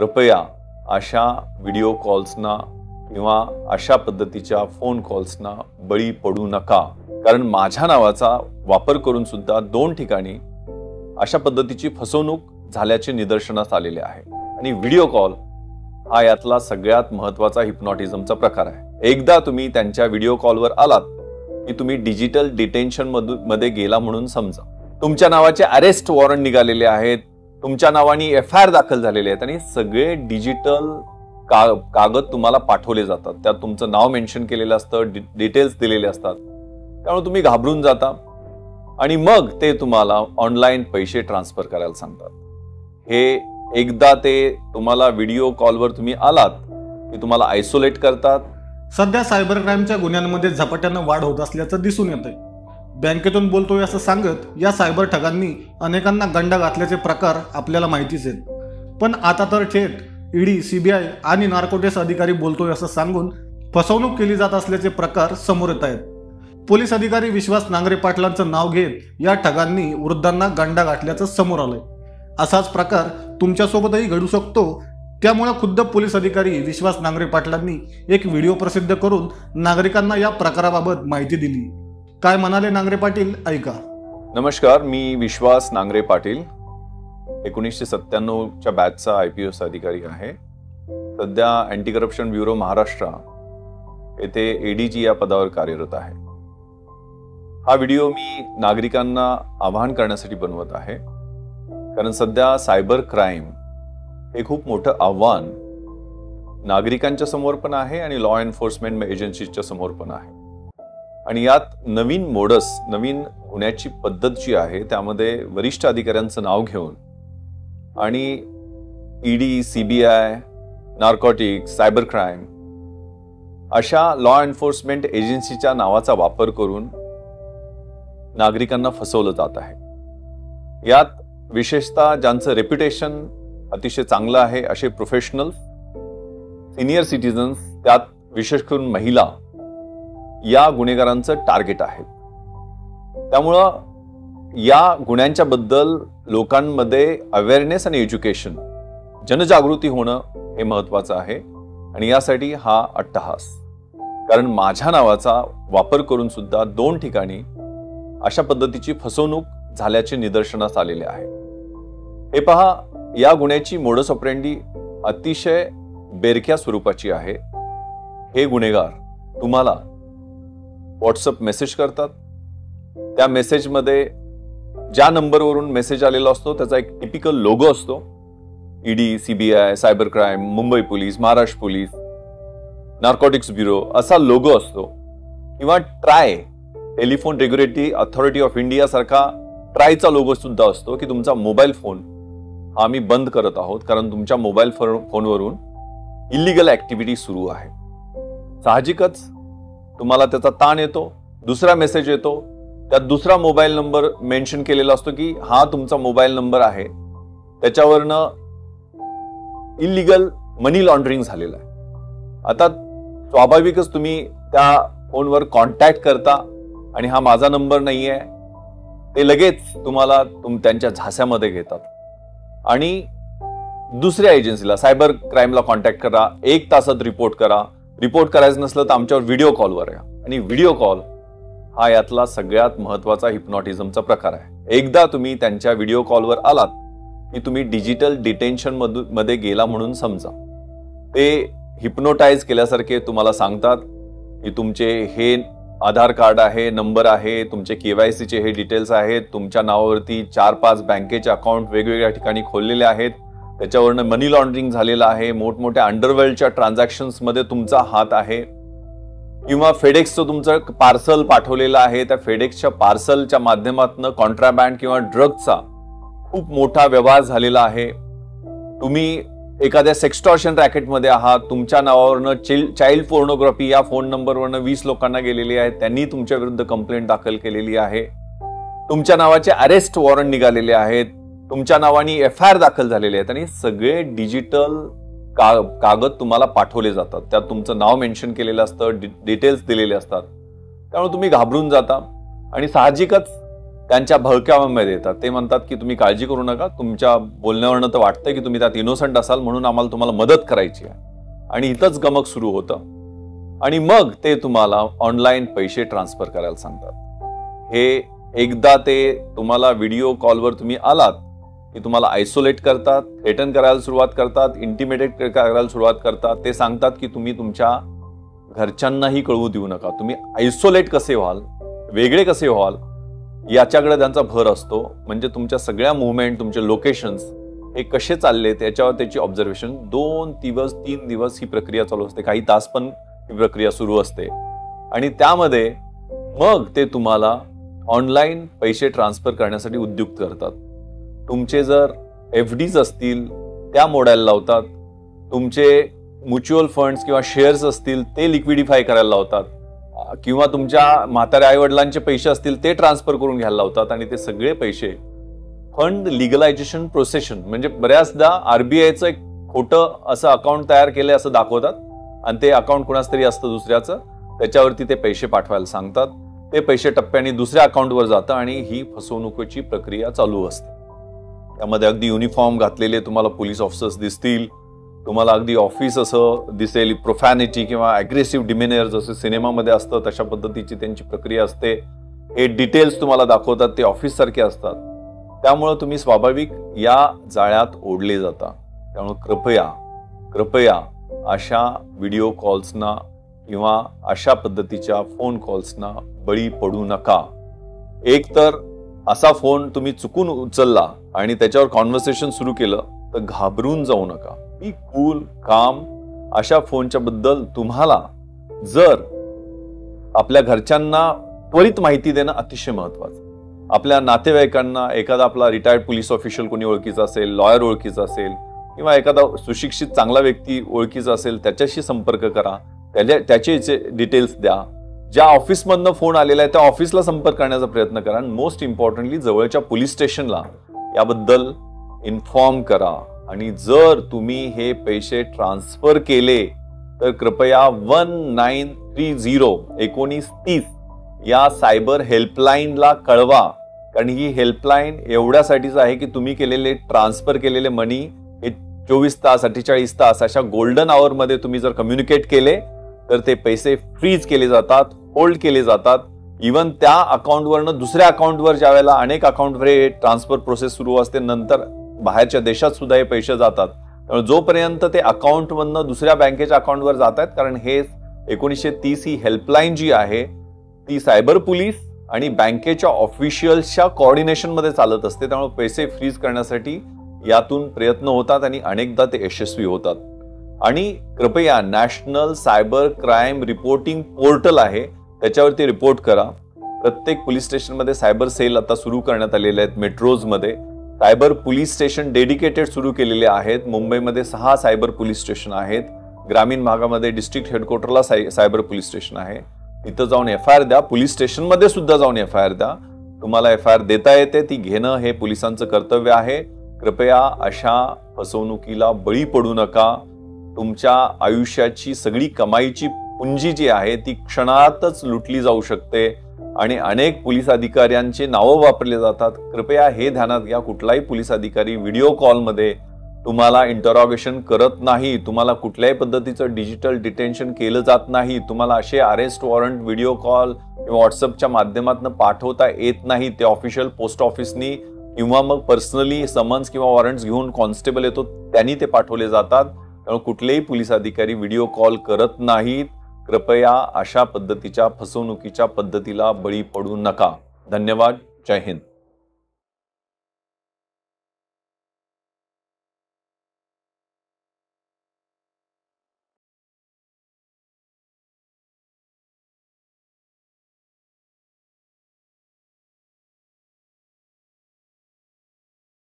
कृपया अशा व्हिडिओ कॉल्सना किंवा अशा पद्धतीच्या फोन कॉल्सना बळी पडू नका, कारण माझ्या नावाचा वापर करून सुद्धा 2 ठिकाणी अशा पद्धतीची फसवणूक झाल्याचे निदर्शनास आलेले आहे। आणि व्हिडिओ कॉल हा यातला सगळ्यात महत्त्वाचा हिप्नॉटिझमचा प्रकार आहे। एकदा तुम्ही त्यांच्या व्हिडिओ कॉलवर आलात की तुम्ही डिजिटल डिटेन्शन मध्ये गेला म्हणून समजा। तुमच्या नावाचे अरेस्ट वॉरंट निघालेले आहेत, तुमच्या नावाने FIR दाखल झालेले आहेत आणि सगळे डिजिटल कागद तुम्हाला पाठवले जातात। त्यात तुमचं नाव मेन्शन केलेलं असतं, डिटेल्स दिलेले असतात। त्यामुळे तुम्ही घाबरून जाता आणि मग ते तुम्हाला ऑनलाईन पैसे ट्रान्सफर करायला सांगतात। हे एकदा ते तुम्हाला व्हिडिओ कॉलवर तुम्ही आलात की तुम्हाला आयसोलेट करतात। सध्या सायबर क्राईमच्या गुन्ह्यांमध्ये झपाट्यानं वाढ होत असल्याचं दिसून येतंय। बँकेतून बोलतोय असं सांगत या सायबर ठगांनी अनेकांना गंडा घातल्याचे प्रकार आपल्याला माहितीच आहेत। पण आता तर थेट ED, CBI आणि नार्कोटिक्स अधिकारी बोलतोय असं सांगून फसवणूक केली जात असल्याचे प्रकार समोर येत आहेत। पोलीस अधिकारी विश्वास नांगरे पाटलांचं नाव घेत या ठगांनी वृद्धांना गंडा घातल्याचं समोर आलंय। असाच प्रकार तुमच्यासोबतही घडू शकतो। त्यामुळे खुद्द पोलीस अधिकारी विश्वास नांगरे पाटलांनी एक व्हिडिओ प्रसिद्ध करून नागरिकांना या प्रकाराबाबत माहिती दिली। काय म्हणाले नांगरे पाटील ऐका। नमस्कार, मी विश्वास नांगरे पाटील 1997च्या बॅचचा IPS अधिकारी आहे। सध्या अँटी करप्शन ब्युरो महाराष्ट्र येथे ADG या पदावर कार्यरत आहे। हा व्हिडिओ मी नागरिकांना आवाहन करण्यासाठी बनवत आहे, कारण सध्या सायबर क्राईम हे खूप मोठं आव्हान नागरिकांच्या समोर पण आहे आणि लॉ एन्फोर्समेंट एजन्सीच्या समोर पण आहे। आणि यात नवीन मोडस, नवीन होण्याची पद्धत जी आहे त्यामध्ये वरिष्ठ अधिकाऱ्यांचं नाव घेऊन आणि ED, CBI, narcotics, cyber crime अशा लॉ एन्फोर्समेंट एजन्सीच्या नावाचा वापर करून नागरिकांना फसवलं जात आहे। यात विशेषतः ज्यांचं रेप्युटेशन अतिशय चांगलं आहे असे प्रोफेशनल, सिनियर सिटीजन्स, त्यात विशेष करून महिला या गुन्हेगारांचं टार्गेट आहे। त्यामुळं या गुन्ह्यांच्या बद्दल लोकांमध्ये अवेअरनेस आणि एज्युकेशन, जनजागृती होणं हे महत्त्वाचं आहे। आणि यासाठी हा अट्टहास, कारण माझ्या नावाचा वापर करून सुद्धा 2 ठिकाणी अशा पद्धतीची फसवणूक झाल्याचे निदर्शनास आलेले आहे। हे पहा, या गुन्ह्याची मोडस ऑपरेंडी अतिशय बेरक्या स्वरूपाची आहे। हे गुन्हेगार तुम्हाला व्हॉट्सअप मेसेज करतात। त्या मेसेजमध्ये ज्या नंबरवरून मेसेज आलेला असतो त्याचा एक टिपिकल लोगो असतो। ED, CBI, cyber crime, Mumbai police, Maharashtra police, narcotics bureau असा लोगो असतो। किंवा try, telephone regulatory authority of India सारखा ट्रायचा लोगो सुद्धा असतो की तुमचा मोबाईल फोन हा आम्ही बंद करत आहोत, कारण तुमच्या मोबाईल फोनवरून इलिगल ऍक्टिव्हिटी सुरू आहे। साहजिकच तुम्हाला त्याचा ताण येतो। दुसरा मेसेज येतो, त्यात दुसरा मोबाईल नंबर मेन्शन केलेला असतो की हा तुमचा मोबाईल नंबर आहे, त्याच्यावरनं इलिगल मनी लॉन्ड्रिंग झालेलं आहे। आता स्वाभाविकच तुम्ही त्या फोनवर कॉन्टॅक्ट करता आणि हा माझा नंबर नाहीये, ते लगेच तुम्हाला त्यांच्या झास्यामध्ये घेतात आणि दुसऱ्या एजन्सीला, सायबर क्राईमला कॉन्टॅक्ट करा, 1 तासात रिपोर्ट करा। रिपोर्ट करायचं नसलं तर आमच्यावर व्हिडिओ कॉलवर या। आणि व्हिडिओ कॉल हा यातला सगळ्यात महत्त्वाचा हिप्नॉटिझमचा प्रकार आहे। एकदा तुम्ही त्यांच्या व्हिडिओ कॉलवर आलात की तुम्ही डिजिटल डिटेन्शन मध्ये गेला म्हणून समजा। ते हिप्नोटाइज केल्यासारखे तुम्हाला सांगतात की तुमचे हे आधार कार्ड आहे, नंबर आहे, तुमचे KYC चे हे डिटेल्स आहेत, तुमच्या नावावरती 4-5 बँकेचे अकाउंट वेगवेगळ्या ठिकाणी खोललेले आहेत, त्याच्यावरनं मनी लॉन्ड्रिंग झालेलं आहे, मोठमोठ्या अंडरवर्ल्डच्या ट्रान्झॅक्शन्स मध्ये तुमचा हात आहे। किंवा फेडेक्सचं तुमचं पार्सल पाठवलेलं आहे, त्या फेडेक्सच्या पार्सलच्या माध्यमातून कॉन्ट्राबँड किंवा ड्रगचा खूप मोठा व्यवहार झालेला आहे। तुम्ही एखाद्या सेक्स्टॉर्शन रॅकेटमध्ये आहात, तुमच्या नावावरनं चाइल्ड पोर्नोग्राफी या फोन नंबरवरनं 20 लोकांना गेलेली आहे, त्यांनी तुमच्या विरुद्ध कंप्लेंट दाखल केलेली आहे। तुमच्या नावाचे अरेस्ट वॉरंट निघालेले आहेत, तुमच्या नावाने FIR दाखल झालेले आहेत आणि सगळे डिजिटल कागद तुम्हाला पाठवले जातात। त्यात तुमचं नाव मेन्शन केलेलं असतं, डिटेल्स दिलेले असतात। त्यामुळे तुम्ही घाबरून जाता आणि साहजिकच त्यांच्या भळक्यामध्ये येतात. ते म्हणतात की तुम्ही काळजी करू नका, तुमच्या बोलण्यावरनं तर वाटतंय की तुम्ही त्यात इनोसंट असाल, म्हणून आम्हाला तुम्हाला मदत करायची आहे. आणि इथंच गमक सुरू होतं. आणि मग ते तुम्हाला ऑनलाईन पैसे ट्रान्सफर करायला सांगतात. हे एकदा ते तुम्हाला व्हिडिओ कॉलवर तुम्ही आलात की तुम्हाला आयसोलेट करतात, थ्रेटन करायला सुरुवात करतात, इंटिमिडेट करायला सुरुवात करतात. ते सांगतात की तुम्ही तुमच्या घरच्यांनाही कळवू देऊ नका. तुम्ही आयसोलेट कसे व्हाल, वेगळे कसे व्हाल, याच्याकडे त्यांचा भर असतो. म्हणजे तुमच्या सगळ्या मुवमेंट, तुमचे लोकेशन्स हे कसे चालले त्याच्यावर त्याची ऑब्झर्वेशन 2 दिवस 3 दिवस ही प्रक्रिया चालू असते. काही तास पण ही प्रक्रिया सुरू असते. आणि त्यामध्ये मग ते तुम्हाला ऑनलाईन पैसे ट्रान्सफर करण्यासाठी उद्युक्त करतात. तुमचे जर FDs असतील त्या मोडायला लावतात. तुमचे म्युच्युअल फंड्स किंवा शेअर्स असतील ते लिक्विडिफाय करायला लावतात. किंवा तुमच्या म्हाताऱ्या आईवडिलांचे पैसे असतील ते ट्रान्सफर करून घ्यायला लावतात. आणि ते सगळे पैसे फंड लिगलायझेशन प्रोसेशन, म्हणजे बऱ्याचदा RBIचं एक खोटं असं अकाउंट तयार केलंय असं दाखवतात आणि ते अकाउंट कुणाच तरी असतं दुसऱ्याचं, त्याच्यावरती ते पैसे पाठवायला सांगतात. ते पैसे टप्प्याने दुसऱ्या अकाउंटवर जातं आणि ही फसवणुकीची प्रक्रिया चालू असते. त्यामध्ये अगदी युनिफॉर्म घातलेले तुम्हाला पोलीस ऑफिसर्स दिसतील, तुम्हाला अगदी ऑफिस असं दिसेल, प्रोफॅनिटी किंवा अग्रेसिव्ह डिमेनियर जसं सिनेमामध्ये असतं तशा पद्धतीची त्यांची प्रक्रिया असते. हे डिटेल्स तुम्हाला दाखवतात, ते ऑफिस सारखे असतात. त्यामुळे तुम्ही स्वाभाविक या जाळ्यात ओढले जाता. त्यामुळे कृपया अशा व्हिडिओ कॉल्सना किंवा अशा पद्धतीच्या फोन कॉल्सना बळी पडू नका. एक तर असा फोन तुम्ही चुकून उचलला आणि त्याच्यावर कॉन्व्हर्सेशन सुरू केलं तर घाबरून जाऊ नका. बी कूल, काम. अशा फोनच्या बद्दल तुम्हाला जर आपल्या घरच्यांना त्वरित माहिती देणं अतिशय महत्वाचं. आपल्या नातेवाईकांना, एखादा आपला रिटायर्ड पोलीस ऑफिशियल कोणी ओळखीचा असेल, लॉयर ओळखीचा असेल किंवा एखादा सुशिक्षित चांगला व्यक्ती ओळखीचा असेल त्याच्याशी संपर्क करा. त्याचे डिटेल्स द्या. ज्या ऑफिसमधनं फोन आलेला आहे त्या ऑफिसला संपर्क करण्याचा प्रयत्न करा. मोस्ट इम्पॉर्टंटली जवळच्या पोलीस स्टेशनला याबद्दल इन्फॉर्म करा. आणि जर तुम्ही हे पैसे ट्रान्सफर केले तर कृपया 1930 या सायबर हेल्पलाईनला कळवा. कारण ही हेल्पलाईन एवढ्यासाठीच आहे की तुम्ही केलेले ट्रान्सफर केलेले मनी हे 24 तास 48 तास अशा गोल्डन आवर मध्ये तुम्ही जर कम्युनिकेट केले तर ते पैसे फ्रीज केले जातात, होल्ड केले जातात. इव्हन त्या अकाउंटवरनं दुसऱ्या अकाउंटवर ज्या वेळेला अनेक अकाउंटवर हे ट्रान्सफर प्रोसेस सुरू असते, नंतर बाहेरच्या देशात सुद्धा हे पैसे जातात. त्यामुळे जोपर्यंत ते अकाउंटमधनं दुसऱ्या बँकेच्या अकाउंटवर जात आहेत, कारण हे 1930 ही हेल्पलाईन जी आहे ती सायबर पोलीस आणि बँकेच्या ऑफिशियल्सच्या कोऑर्डिनेशन मध्ये चालत असते. त्यामुळे पैसे फ्रीज करण्यासाठी यातून प्रयत्न होतात आणि अनेकदा ते यशस्वी होतात. आणि कृपया national cyber crime reporting portal आहे त्याच्यावरती रिपोर्ट करा. प्रत्येक पोलीस स्टेशनमध्ये सायबर सेल आता सुरू करण्यात आलेले आहेत. मेट्रोजमध्ये सायबर पोलीस स्टेशन डेडिकेटेड सुरू केलेले आहेत. मुंबईमध्ये 6 सायबर पोलीस स्टेशन आहेत. ग्रामीण भागामध्ये डिस्ट्रिक्ट हेडक्वार्टरला सायबर पोलीस स्टेशन आहे. तिथं जाऊन FIR द्या. पोलीस स्टेशनमध्ये सुद्धा जाऊन FIR द्या. तुम्हाला FIR देता येते, ती घेणं हे पोलिसांचं कर्तव्य आहे. कृपया अशा फसवणुकीला बळी पडू नका. तुमच्या आयुष्याची सगळी कमाईची पुंजी जी आहे ती क्षणातच लुटली जाऊ शकते आणि अनेक पोलीस अधिकाऱ्यांचे नावं वापरले जातात. कृपया हे ध्यानात घ्या. कुठलाही पोलीस अधिकारी व्हिडिओ कॉलमध्ये तुम्हाला इंटरॉगेशन करत नाही. तुम्हाला कुठल्याही पद्धतीचं डिजिटल डिटेन्शन केलं जात नाही. तुम्हाला असे अरेस्ट वॉरंट व्हिडिओ कॉल किंवा व्हॉट्सअपच्या माध्यमातून पाठवता येत नाही. ते ऑफिशियल पोस्ट ऑफिसनी किंवा मग पर्सनली समन्स किंवा वॉरंट्स घेऊन कॉन्स्टेबल येतो त्यांनी ते पाठवले जातात. त्यामुळे कुठलेही पोलीस अधिकारी व्हिडिओ कॉल करत नाहीत. कृपया अशा पद्धतीच्या फसवणुकीच्या पद्धतीला बळी पडू नका. धन्यवाद. जय हिंद.